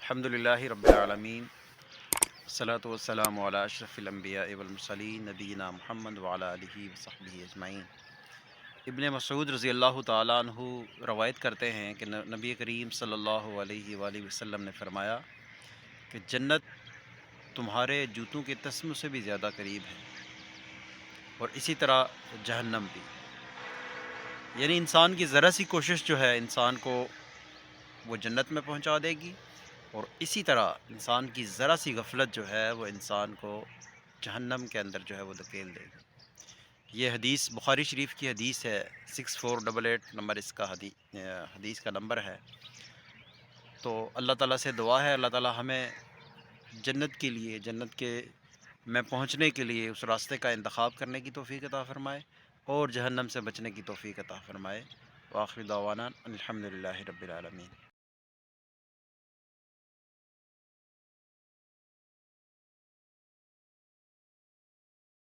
الحمدللہ رب العالمین، الصلاۃ والسلام علی اشرف الانبیاء والمرسلین نبینا محمد وعلی آلہ وصحبہ اجمعین۔ ابن مسعود رضی اللہ تعالیٰ عنہ روایت کرتے ہیں کہ نبی کریم صلی اللہ علیہ وآلہ وسلم نے فرمایا کہ جنت تمہارے جوتوں کے تسموں سے بھی زیادہ قریب ہے، اور اسی طرح جہنم بھی۔ یعنی انسان کی ذرا سی کوشش جو ہے انسان کو وہ جنت میں پہنچا دے گی، اور اسی طرح انسان کی ذرا سی غفلت جو ہے وہ انسان کو جہنم کے اندر جو ہے وہ دھکیل دے گی۔ یہ حدیث بخاری شریف کی حدیث ہے، 6488 نمبر اس کا حدیث کا نمبر ہے۔ تو اللہ تعالیٰ سے دعا ہے، اللہ تعالیٰ ہمیں جنت کے لیے، جنت کے میں پہنچنے کے لیے اس راستے کا انتخاب کرنے کی توفیق عطا فرمائے، اور جہنم سے بچنے کی توفیق عطا فرمائے۔ وآخر دعوانا الحمدللہ رب العالمین۔